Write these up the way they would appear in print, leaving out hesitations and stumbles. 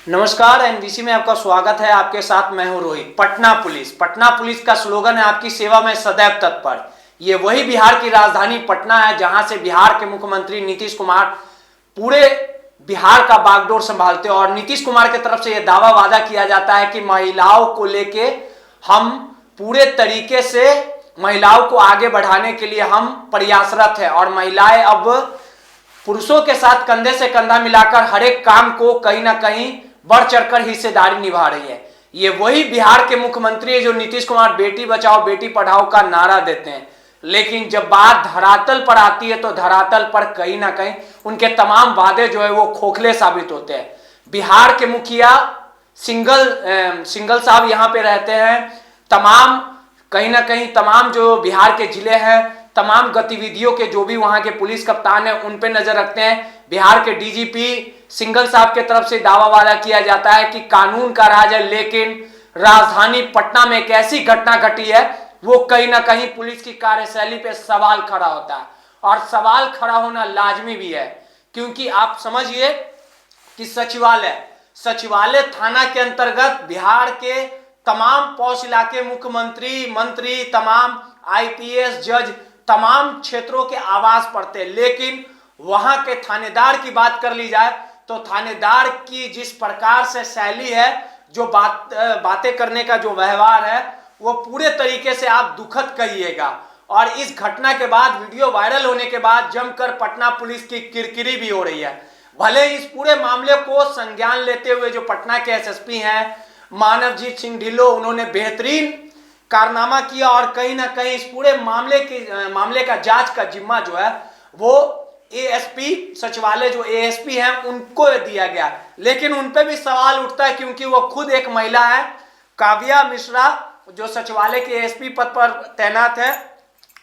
नमस्कार, एनबीसी में आपका स्वागत है। आपके साथ मैं हूं रोहित। पटना पुलिस का स्लोगन है आपकी सेवा में सदैव तत्पर। ये वही बिहार की राजधानी पटना है जहां से बिहार के मुख्यमंत्री नीतीश कुमार पूरे बिहार का बागडोर संभालते हैं। और नीतीश कुमार की तरफ से यह दावा वादा किया जाता है कि महिलाओं को लेके हम पूरे तरीके से महिलाओं को आगे बढ़ाने के लिए हम प्रयासरत है और महिलाएं अब पुरुषों के साथ कंधे से कंधा मिलाकर हर एक काम को कहीं ना कहीं बढ़ चढ़कर हिस्सेदारी निभा रही है। ये वही बिहार के मुख्यमंत्री है जो नीतीश कुमार बेटी बचाओ बेटी पढ़ाओ का नारा देते हैं, लेकिन जब बात धरातल पर आती है तो धरातल पर कहीं ना कहीं उनके तमाम वादे जो है वो खोखले साबित होते हैं। बिहार के मुखिया सिंगल साहब यहाँ पे रहते हैं। कहीं ना कहीं तमाम जो बिहार के जिले हैं, तमाम गतिविधियों के जो भी वहां के पुलिस कप्तान है उन पे नजर रखते हैं। बिहार के डीजीपी सिंगल साहब के तरफ से दावा वादा किया जाता है कि कानून का राज है, लेकिन राजधानी पटना में एक ऐसी घटना घटी है वो कहीं ना कहीं पुलिस की कार्यशैली पे सवाल खड़ा होता है। और सवाल खड़ा होना लाजमी भी है, क्योंकि आप समझिए कि सचिवालय थाना के अंतर्गत बिहार के तमाम पॉश इलाके मुख्यमंत्री, मंत्री, तमाम आईपीएस जज, तमाम क्षेत्रों के आवास पड़ते हैं। लेकिन वहां के थानेदार की बात कर ली जाए तो थानेदार की जिस प्रकार से शैली है, जो बातें करने का जो व्यवहार है, वो पूरे तरीके से आप दुखद कहिएगा। और इस घटना के बाद, वीडियो वायरल होने के बाद जमकर पटना पुलिस की किरकिरी भी हो रही है। भले इस पूरे मामले को संज्ञान लेते हुए जो पटना के एसएसपी हैं मानवजीत सिंह ढिल्लों, उन्होंने बेहतरीन कारनामा किया और कहीं ना कहीं इस पूरे मामले का जांच का जिम्मा जो है वो एएसपी सचिवालय जो एएसपी हैं उनको दिया गया। लेकिन उन पे भी सवाल उठता है, क्योंकि वो खुद एक महिला है, काव्या मिश्रा, जो सचिवालय के एएसपी पद पर तैनात है।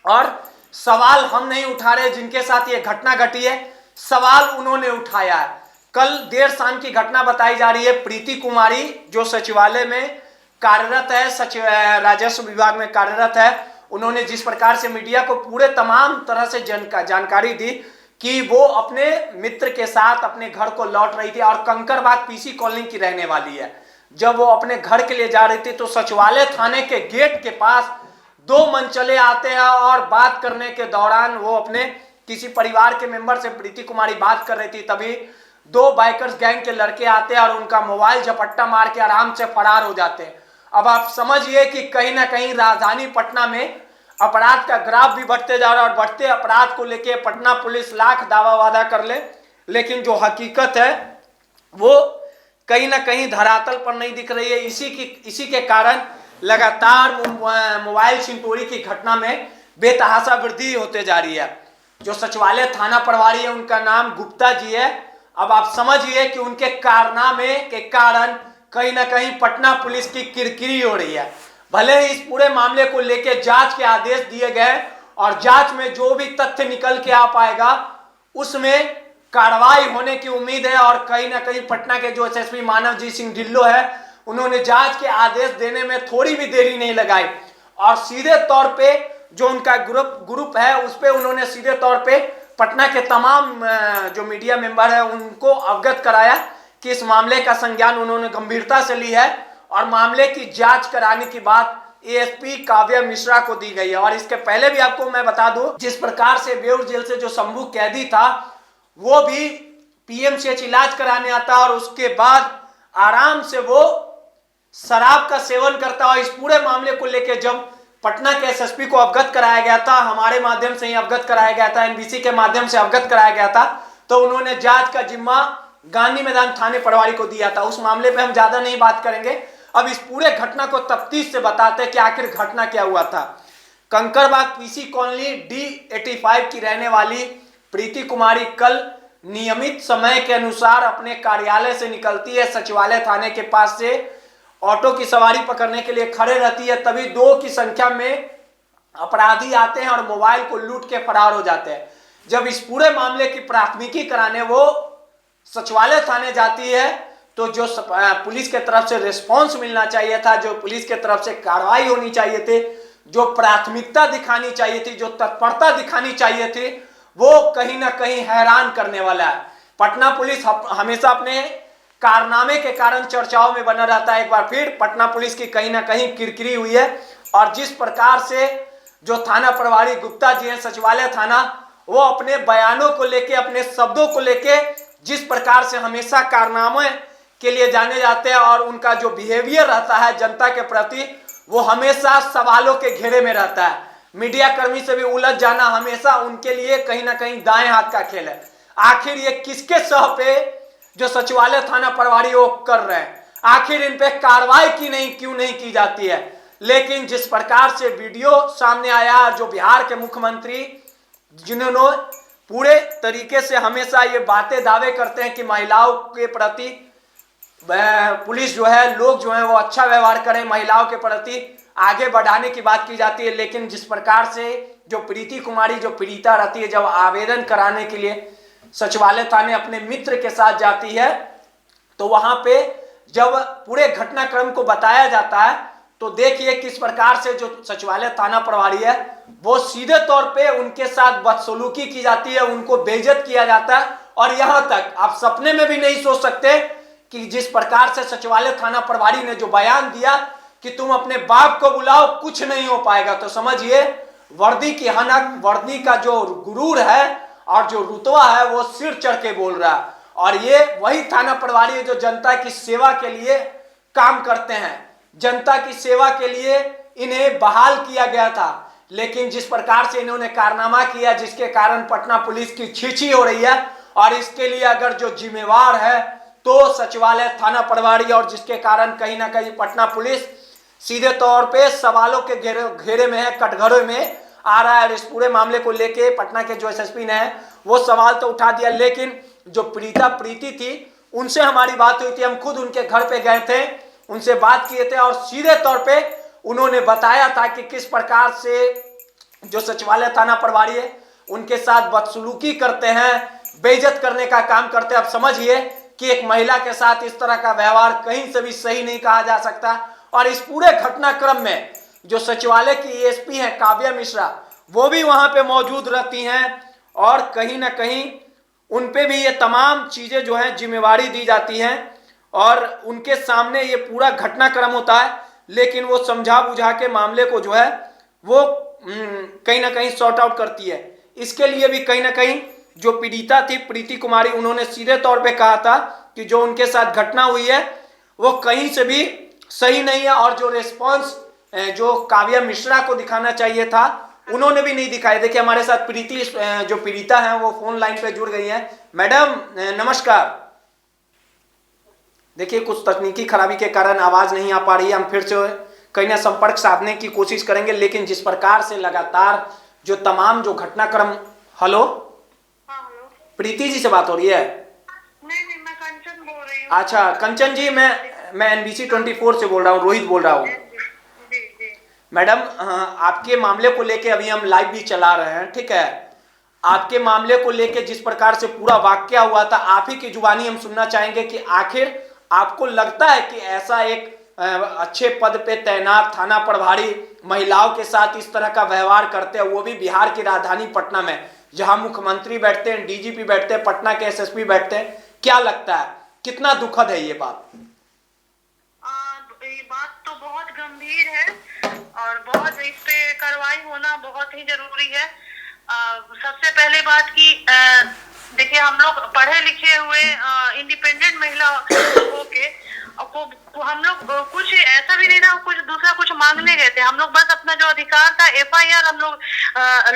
और सवाल हम नहीं उठा रहे जिनके साथ ये घटना घटी है, सवाल उन्होंने उठाया है। कल देर शाम की घटना बताई जा रही है। प्रीति कुमारी जो सचिवालय में कार्यरत है, राजस्व विभाग में कार्यरत है, उन्होंने जिस प्रकार से मीडिया को पूरे तमाम तरह से जानकारी दी कि वो अपने मित्र के साथ अपने घर को लौट रही थी और कंकड़बाग पीसी कॉलोनी की रहने वाली है। जब वो अपने घर के लिए जा रही थी तो सचिवालय थाने के गेट के पास दो मनचले आते हैं और बात करने के दौरान वो अपने किसी परिवार के मेंबर से प्रीति कुमारी बात कर रही थी, तभी दो बाइकर्स गैंग के लड़के आते हैं और उनका मोबाइल झपट्टा मार के आराम से फरार हो जाते हैं। अब आप समझिए कि कहीं ना कहीं राजधानी पटना में अपराध का ग्राफ भी बढ़ते जा रहा है और बढ़ते अपराध को लेके पटना पुलिस लाख दावा वादा कर ले, लेकिन जो हकीकत है वो कहीं ना कहीं धरातल पर नहीं दिख रही है। इसी के कारण लगातार मोबाइल छिनतोड़ी की घटना में बेतहाशा वृद्धि होते जा रही है। जो सचिवालय थाना प्रभारी है उनका नाम गुप्ता जी है। अब आप समझिए कि उनके कारनामे के कारण कहीं ना कहीं पटना पुलिस की किरकिरी हो रही है। भले ही इस पूरे मामले को लेकर जांच के आदेश दिए गए और जांच में जो भी तथ्य निकल के आ पाएगा उसमें कार्रवाई होने की उम्मीद है। और कहीं ना कहीं पटना के जो एसएसपी मानवजीत सिंह ढिल्लों है, उन्होंने जांच के आदेश देने में थोड़ी भी देरी नहीं लगाई और सीधे तौर पे जो उनका ग्रुप है उस पर उन्होंने सीधे तौर पे पटना के तमाम जो मीडिया मेंबर है उनको अवगत कराया कि इस मामले का संज्ञान उन्होंने गंभीरता से ली है और मामले की जांच कराने की बात एएसपी काव्या मिश्रा को दी गई है। और इसके पहले भी आपको मैं बता दूं, जिस प्रकार से बेउर जेल से जो शंभू कैदी था वो भी पीएमसीएच इलाज कराने आता और उसके बाद आराम से वो शराब का सेवन करता। और इस पूरे मामले को लेकर जब पटना के एसएसपी को अवगत कराया गया था, हमारे माध्यम से ही अवगत कराया गया था, एनबीसी के माध्यम से अवगत कराया गया था, तो उन्होंने जांच का जिम्मा गांधी मैदान थाने प्रभारी को दिया था। उस मामले पे हम ज्यादा नहीं बात करेंगे। अब इस पूरे घटना को तफ्तीश से बताते हैं कि आखिर घटना क्या हुआ था। कंकड़बाग पीसी कॉलोनी D85 की रहने वाली प्रीति कुमारी कल नियमित समय के अनुसार अपने कार्यालय से निकलती है, सचिवालय थाने के पास से ऑटो की सवारी पकड़ने के लिए खड़े रहती है, तभी 2 की संख्या में अपराधी आते हैं और मोबाइल को लूट के फरार हो जाते हैं। जब इस पूरे मामले की प्राथमिकी कराने वो सचिवालय थाने जाती है तो जो पुलिस के तरफ से रिस्पांस मिलना चाहिए था, जो पुलिस के तरफ से कार्रवाई होनी चाहिए थी, जो प्राथमिकता दिखानी चाहिए थी, जो तत्परता दिखानी चाहिए थी, वो कहीं ना कहीं हैरान करने वाला है। पटना पुलिस हमेशा अपने कारनामे के कारण चर्चाओं में बना रहता है। एक बार फिर पटना पुलिस की कहीं ना कहीं किरकिरी हुई है, और जिस प्रकार से जो थाना प्रभारी गुप्ता जी हैं सचिवालय थाना, वो अपने बयानों को लेके, अपने शब्दों को लेके जिस प्रकार से हमेशा कारनामे के लिए जाने जाते हैं, और उनका जो बिहेवियर रहता है जनता के प्रति, वो हमेशा सवालों के घेरे में रहता है। मीडिया कर्मी से भी उलझ जाना हमेशा उनके लिए कहीं ना कहीं दाएं हाथ का खेल है। आखिर ये किसके सह पे जो सचिवालय थाना प्रभारी वो कर रहे हैं, आखिर इन पे कार्रवाई क्यों नहीं की जाती है। लेकिन जिस प्रकार से वीडियो सामने आया, जो बिहार के मुख्यमंत्री जिन्होंने पूरे तरीके से हमेशा ये बातें दावे करते हैं कि महिलाओं के प्रति पुलिस जो है, लोग जो है वो अच्छा व्यवहार करें, महिलाओं के प्रति आगे बढ़ाने की बात की जाती है। लेकिन जिस प्रकार से जो प्रीति कुमारी जो पीड़िता रहती है, जब आवेदन कराने के लिए सचिवालय थाने अपने मित्र के साथ जाती है, तो वहां पे जब पूरे घटनाक्रम को बताया जाता है, तो देखिए किस प्रकार से जो सचिवालय थाना प्रभारी है वो सीधे तौर पे उनके साथ बदसलूकी की जाती है, उनको बेइज्जत किया जाता है। और यहां तक आप सपने में भी नहीं सोच सकते कि जिस प्रकार से सचिवालय थाना प्रभारी ने जो बयान दिया कि तुम अपने बाप को बुलाओ, कुछ नहीं हो पाएगा, तो समझिए वर्दी की हनक, वर्दी का जो गुरूर है और जो रुतबा है वो सिर चढ़ के बोल रहा है। और ये वही थाना प्रभारी है जो जनता की सेवा के लिए काम करते हैं, जनता की सेवा के लिए इन्हें बहाल किया गया था। लेकिन जिस प्रकार से इन्होंने कारनामा किया, जिसके कारण पटना पुलिस की छीछी हो रही है, और इसके लिए अगर जो जिम्मेवार है तो सचिवालय थाना प्रभारी, और जिसके कारण कहीं ना कहीं पटना पुलिस सीधे तौर पे सवालों के घेरे में है, कटघरे में आ रहा है। इस पूरे मामले को लेके पटना के जो एसएसपी ने वो सवाल तो उठा दिया, लेकिन जो प्रीति थी उनसे हमारी बात हुई थी, हम खुद उनके घर पे गए थे, उनसे बात किए थे, और सीधे तौर पे उन्होंने बताया था कि किस प्रकार से जो सचिवालय थाना प्रभारी है उनके साथ बदसलूकी करते हैं, बेइज्जत करने का काम करते हैं। अब समझिए कि एक महिला के साथ इस तरह का व्यवहार कहीं से भी सही नहीं कहा जा सकता। और इस पूरे घटनाक्रम में जो सचिवालय की एएसपी हैं काव्या मिश्रा, वो भी वहां पे मौजूद रहती हैं, और कहीं ना कहीं उन पे भी ये तमाम चीजें जो है जिम्मेवारी दी जाती हैं, और उनके सामने ये पूरा घटनाक्रम होता है। लेकिन वो समझा बुझा के मामले को जो है वो कहीं ना कहीं सॉर्ट आउट करती है। इसके लिए भी कहीं ना कहीं जो पीड़िता थी प्रीति कुमारी, उन्होंने सीधे तौर पे कहा था कि जो उनके साथ घटना हुई है वो कहीं से भी सही नहीं है, और जो रेस्पॉन्स जो काव्या मिश्रा को दिखाना चाहिए था उन्होंने भी नहीं दिखाया। देखिए हमारे साथ प्रीति जो पीड़िता हैं वो फोन लाइन पे जुड़ गई हैं। मैडम नमस्कार। देखिए कुछ तकनीकी खराबी के कारण आवाज नहीं आ पा रही है, हम फिर से कहीं ना संपर्क साधने की कोशिश करेंगे। लेकिन जिस प्रकार से लगातार जो तमाम जो घटनाक्रम, हेलो प्रीति जी से बात हो रही है? नहीं, मैं कंचन बोल रही हूँ। अच्छा कंचन जी, मैं NBC 24 से बोल रहा हूँ, रोहित बोल रहा हूँ। मैडम आपके मामले को लेके अभी हम लाइव भी चला रहे हैं, ठीक है? आपके मामले को लेके जिस प्रकार से पूरा वाकया हुआ था, आप ही की जुबानी हम सुनना चाहेंगे कि आखिर आपको लगता है कि ऐसा एक अच्छे पद पे तैनात थाना प्रभारी महिलाओं के साथ इस तरह का व्यवहार करते हैं, वो भी बिहार की राजधानी पटना में, जहां मुख्यमंत्री बैठते हैं, डीजीपी बैठते हैं, पटना के एसएसपी बैठते हैं, क्या लगता है कितना दुखद है ये बात? ये बात तो बहुत गंभीर है और बहुत इस पे कार्रवाई होना बहुत ही जरूरी है। सबसे पहले बात की देखिए, हम लोग पढ़े लिखे हुए इंडिपेंडेंट महिला होके हम लोग कुछ ऐसा भी नहीं था, कुछ दूसरा कुछ मांगने गए थे। हम लोग बस अपना जो अधिकार था FIR हम लोग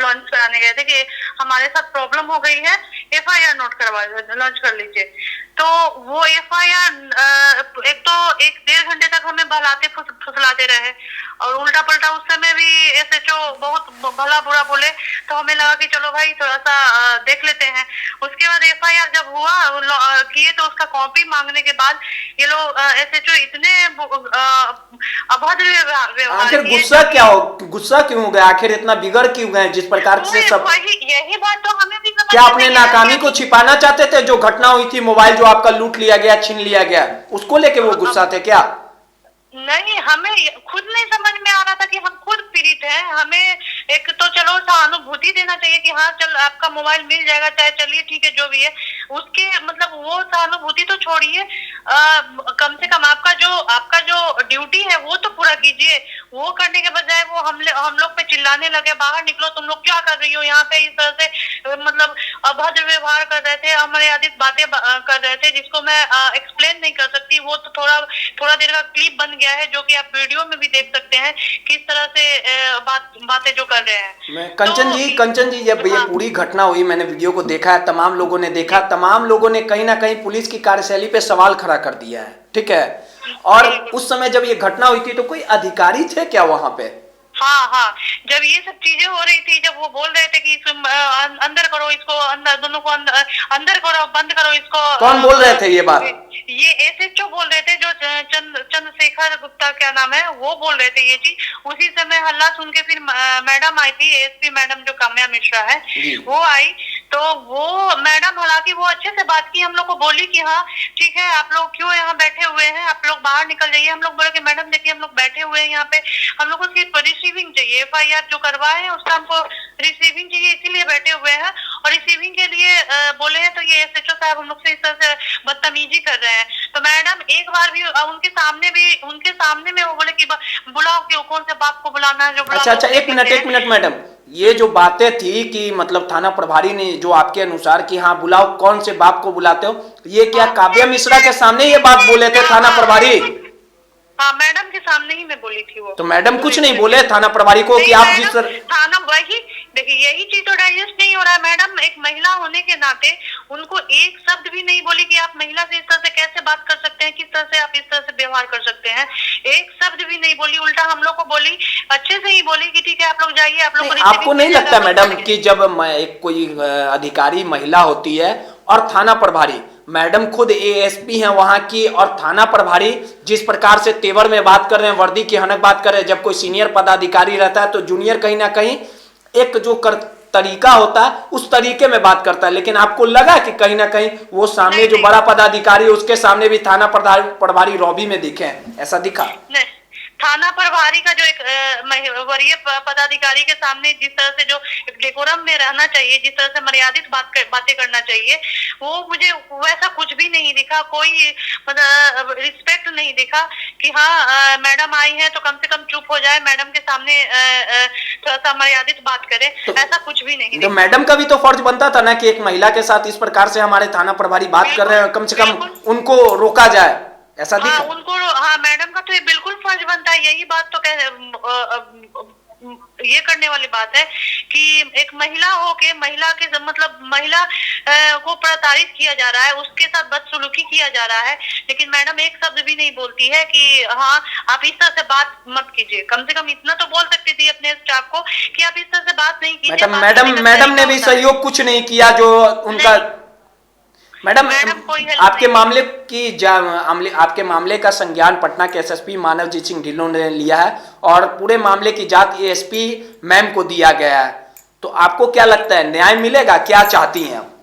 लॉन्च कराने गए थे कि हमारे साथ प्रॉब्लम हो गई है, FIR लॉन्च कर लीजिए। तो वो FIR एक तो 1-1.5 घंटे तक हमें बहलाते फुसलाते रहे, और उल्टा पलटा उस समय भी SHO बहुत भला बुरा बोले, तो हमें लगा कि चलो भाई थोड़ा सा देख लेते हैं। उसके बाद FIR जब हुआ किए तो उसका कॉपी मांगने के बाद ये लोग SHO इतने अभद्र व्यवहार। आखिर गुस्सा क्यों हो गया? आखिर इतना बिगड़ क्यों गए जिस प्रकार से सब? यही बात तो हमें भी क्या अपने नाकामी को छिपाना चाहते थे? जो घटना हुई थी, मोबाइल जो आपका लूट लिया गया, छीन लिया गया, उसको लेके वो गुस्सा थे क्या? नहीं, हमें खुद नहीं समझ में आ रहा था कि हम खुद पीड़ित हैं। हमें एक तो चलो सहानुभूति देना चाहिए कि हाँ चल आपका मोबाइल मिल जाएगा, चाहे चलिए ठीक है जो भी है, उसके मतलब वो सहानुभूति तो छोड़िए, कम से कम आपका जो ड्यूटी है वो तो पूरा कीजिए। वो करने के बजाय वो हम लोग पे चिल्लाने लगे, बाहर निकलो, तुम लोग क्या कर रही हो यहाँ पे, इस तरह से मतलब अभद्र व्यवहार कर रहे थे, अमर्यादित बातें कर रहे थे, जिसको मैं एक्सप्लेन नहीं कर सकती। वो तो थोड़ा देर का क्लिप बन गया है, जो कि आप वीडियो में भी देख सकते हैं किस तरह से बातें जो कर रहे हैं। कंचन जी जब ये हाँ। पूरी घटना हुई, मैंने वीडियो को देखा है, तमाम लोगों ने देखा, तमाम लोगों ने कहीं ना कहीं पुलिस की कार्यशैली पे सवाल खड़ा कर दिया है, ठीक है। और उस समय जब ये घटना हुई थी तो कोई अधिकारी थे क्या वहां पे? हाँ, जब ये सब चीजें हो रही थी, जब वो बोल रहे थे कि अंदर करो इसको, अंदर दोनों को अंदर करो, बंद करो इसको। कौन बोल रहे थे ये बात? ये एसएचओ बोल रहे थे, जो चंद्रशेखर गुप्ता क्या नाम है, वो बोल रहे थे ये चीज। उसी समय हल्ला सुन के फिर मैडम आई थी, एएसपी मैडम जो काम्या मिश्रा है, वो आई। तो वो मैडम हालांकि वो अच्छे से बात की, हम लोग को बोली कि हाँ ठीक है, आप लोग क्यों यहाँ बैठे हुए हैं, आप लोग बाहर निकल जाइए। हम लोग बोले कि मैडम देखिए हम लोग बैठे हुए हैं यहाँ पे, हम लोग को सिर्फ रिसीविंग चाहिए, एफआईआर जो करवाए हैं उसका हमको रिसीविंग चाहिए, इसीलिए बैठे हुए हैं। और रिसीविंग के लिए बोले हैं तो ये एसएचओ साहब हम लोग से इस तरह से बदतमीजी कर रहे हैं। तो मैडम एक बार भी उनके सामने में वो बोले कि बुलाओ, क्यों, कौन से बाप को बुलाना है जो बुलाओ। अच्छा, एक मिनट मैडम, ये जो बातें थी कि मतलब थाना प्रभारी ने जो आपके अनुसार कि हाँ बुलाओ, कौन से बाप को बुलाते हो, ये क्या काव्या मिश्रा के सामने ये बात बोले थे थाना प्रभारी? हाँ, मैडम के सामने ही मैं बोली थी वो। तो मैडम कुछ नहीं बोले थाना प्रभारी को कि आप जिस तरह थाना, वही देखिए यही चीज तो डाइजेस्ट नहीं हो रहा है। मैडम एक महिला होने के नाते उनको एक शब्द भी नहीं बोली कि आप महिला से इस तरह से कैसे बात कर सकते हैं, किस तरह से आप इस तरह से व्यवहार कर सकते हैं, एक शब्द भी नहीं बोली। उल्टा हम लोग को बोली, अच्छे से ही बोली कि ठीक है आप लोग जाइए, आप लोग। आपको नहीं लगता मैडम कि जब एक कोई अधिकारी महिला होती है और थाना प्रभारी, मैडम खुद एएसपी हैं वहां की, और थाना प्रभारी जिस प्रकार से तेवर में बात कर रहे हैं, वर्दी की हनक बात कर रहे हैं, जब कोई सीनियर पदाधिकारी रहता है तो जूनियर कहीं ना कहीं एक जो तरीका होता है उस तरीके में बात करता है। लेकिन आपको लगा कि कहीं ना कहीं वो सामने जो बड़ा पदाधिकारी है उसके सामने भी थाना प्रभारी रॉबी में दिखे हैं, ऐसा दिखा? नहीं, थाना प्रभारी का जो एक वरीय पदाधिकारी के सामने जिस तरह से जो डेकोरम में रहना चाहिए, जिस तरह से मर्यादित बातें करना चाहिए, वो मुझे वैसा कुछ भी नहीं दिखा। कोई मतलब रिस्पेक्ट नहीं दिखा कि हाँ मैडम आई हैं तो कम से कम चुप हो जाए, मैडम के सामने थोड़ा सा मर्यादित बात करे, ऐसा कुछ भी नहीं। तो मैडम का भी तो फर्ज बनता था ना कि एक महिला के साथ इस प्रकार से हमारे थाना प्रभारी बात कर रहे हैं, कम से कम उनको रोका जाए, ऐसा दिखा? हाँ, उनको, हाँ मैडम का तो ये बिल्कुल फर्ज बनता है। यही बात तो ये करने वाली बात है कि एक महिला हो के महिला के मतलब महिला को प्रताड़ित किया जा रहा है, उसके साथ बदसलूकी किया जा रहा है, लेकिन मैडम एक शब्द भी नहीं बोलती है कि हाँ आप इस तरह से बात मत कीजिए। कम से कम इतना तो बोल सकती थी अपने स्टाफ को कि आप इस तरह से बात नहीं कीजिए। मैडम ने भी सहयोग कुछ नहीं किया जो उनका। मैडम आपके मामले का संज्ञान पटना के एसएसपी मानवजीत सिंह ढिल्लों ने लिया है और पूरे मामले की जांच एएसपी मैम को दिया गया है, तो आपको क्या लगता है न्याय मिलेगा? क्या चाहती हैं आप?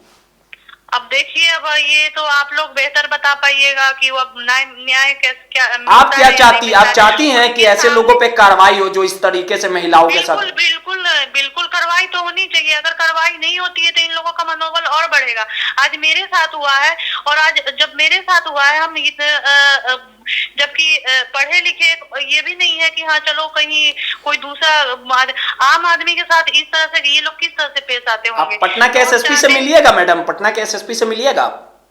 अब देखिए, अब ये तो आप लोग बेहतर बता पाइएगा कि वो अब न्याय क्या आप क्या चाहती? आप चाहती हैं कि ऐसे लोगों पे कार्रवाई हो जो इस तरीके से महिलाओं के साथ? बिल्कुल कार्रवाई तो होनी चाहिए। अगर कार्रवाई नहीं होती है तो इन लोगों का मनोबल और बढ़ेगा। आज मेरे साथ हुआ है, और आज जब मेरे साथ हुआ है, हम जबकि पढ़े लिखे ये भी नहीं है कि हाँ चलो कहीं कोई दूसरा आम आदमी के साथ इस तरह से ये लोग किस तरह से पेश आते होंगे। पटना के एसएसपी से मिलिएगा मैडम, पटना के एसएसपी से मिलिएगा?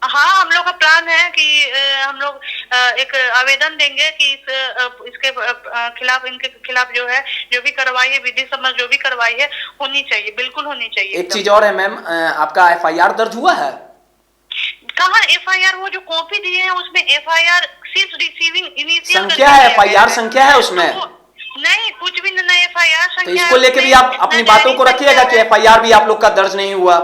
हाँ, हम लोग का प्लान है कि हम लोग एक आवेदन देंगे कि इसके खिलाफ, इनके खिलाफ जो है जो भी कार्रवाई है, विधि सम्मत जो भी कार्रवाई है होनी चाहिए, बिल्कुल होनी चाहिए। एक चीज और है मैम, आपका एफआईआर दर्ज हुआ है? कहाँ एफआईआर? वो जो कॉपी दिए हैं उसमें एफआईआर सिर्फ रिसीविंग इनिशियल संख्या है, एफआईआर संख्या है उसमें? नहीं, कुछ भी नहीं एफआईआर संख्या। तो इसको लेके भी आप अपनी बातों को रखिएगा कि एफआईआर भी आप लोग का दर्ज नहीं हुआ।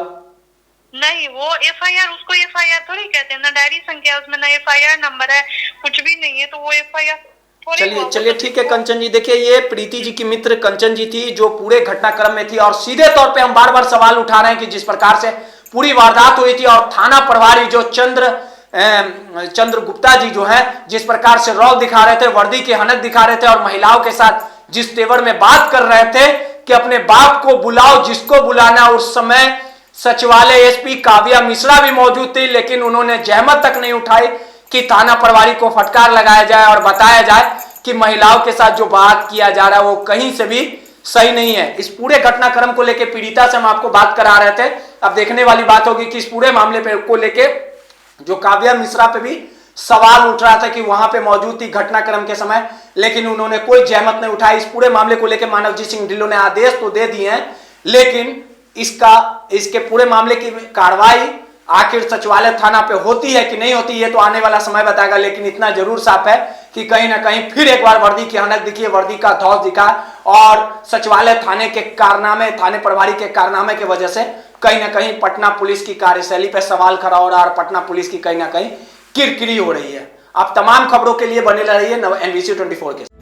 नहीं, वो एफआईआर, उसको एफआईआर थोड़ी कहते हैं, ना डायरी संख्या उसमें, ना एफआईआर नंबर है, कुछ भी नहीं है, तो वो एफआईआर। चलिए ठीक है कंचन जी, देखिए ये प्रीति जी की मित्र कंचन जी थी जो पूरे घटनाक्रम में थी, और सीधे तौर पे हम बार बार सवाल उठा रहे हैं कि जिस प्रकार से पूरी वारदात हुई थी और थाना प्रभारी जो चंद्र गुप्ता जी जो है जिस प्रकार से रौब दिखा रहे थे, वर्दी की हनक दिखा रहे थे, और महिलाओं के साथ जिस तेवर में बात कर रहे थे कि अपने बाप को बुलाओ जिसको बुलाना, उस समय सचिवालय एसपी काव्या मिश्रा भी मौजूद थी, लेकिन उन्होंने जहमत तक नहीं उठाई कि थाना प्रभारी को फटकार लगाया जाए और बताया जाए कि महिलाओं के साथ जो बात किया जा रहा है वो कहीं से भी सही नहीं है। इस पूरे घटनाक्रम को लेकर पीड़िता से हम आपको बात करा रहे थे। अब देखने वाली बात होगी कि इस पूरे मामले पे को लेके जो काव्या मिश्रा पे भी सवाल उठ रहा था कि वहां पे मौजूद थी घटनाक्रम के समय, लेकिन उन्होंने कोई जहमत नहीं उठाई। इस पूरे मामले को लेकर मानवजीत सिंह ढिल्लों ने आदेश तो दे दिए हैं, लेकिन इसके पूरे मामले की कार्रवाई आखिर सचिवालय थाना पे होती है कि नहीं होती, ये तो आने वाला समय बताएगा। लेकिन इतना जरूर साफ है कि कहीं ना कहीं फिर एक बार वर्दी की हनक दिखी है, वर्दी का धौस दिखा, और सचिवालय थाने के कारनामे, थाने प्रभारी के कारनामे की वजह से कहीं ना कहीं पटना पुलिस की कार्यशैली पे सवाल खड़ा हो रहा है और पटना पुलिस की कहीं ना कहीं किरकिरी हो रही है। आप तमाम खबरों के लिए बने रहिए NBC 24 के।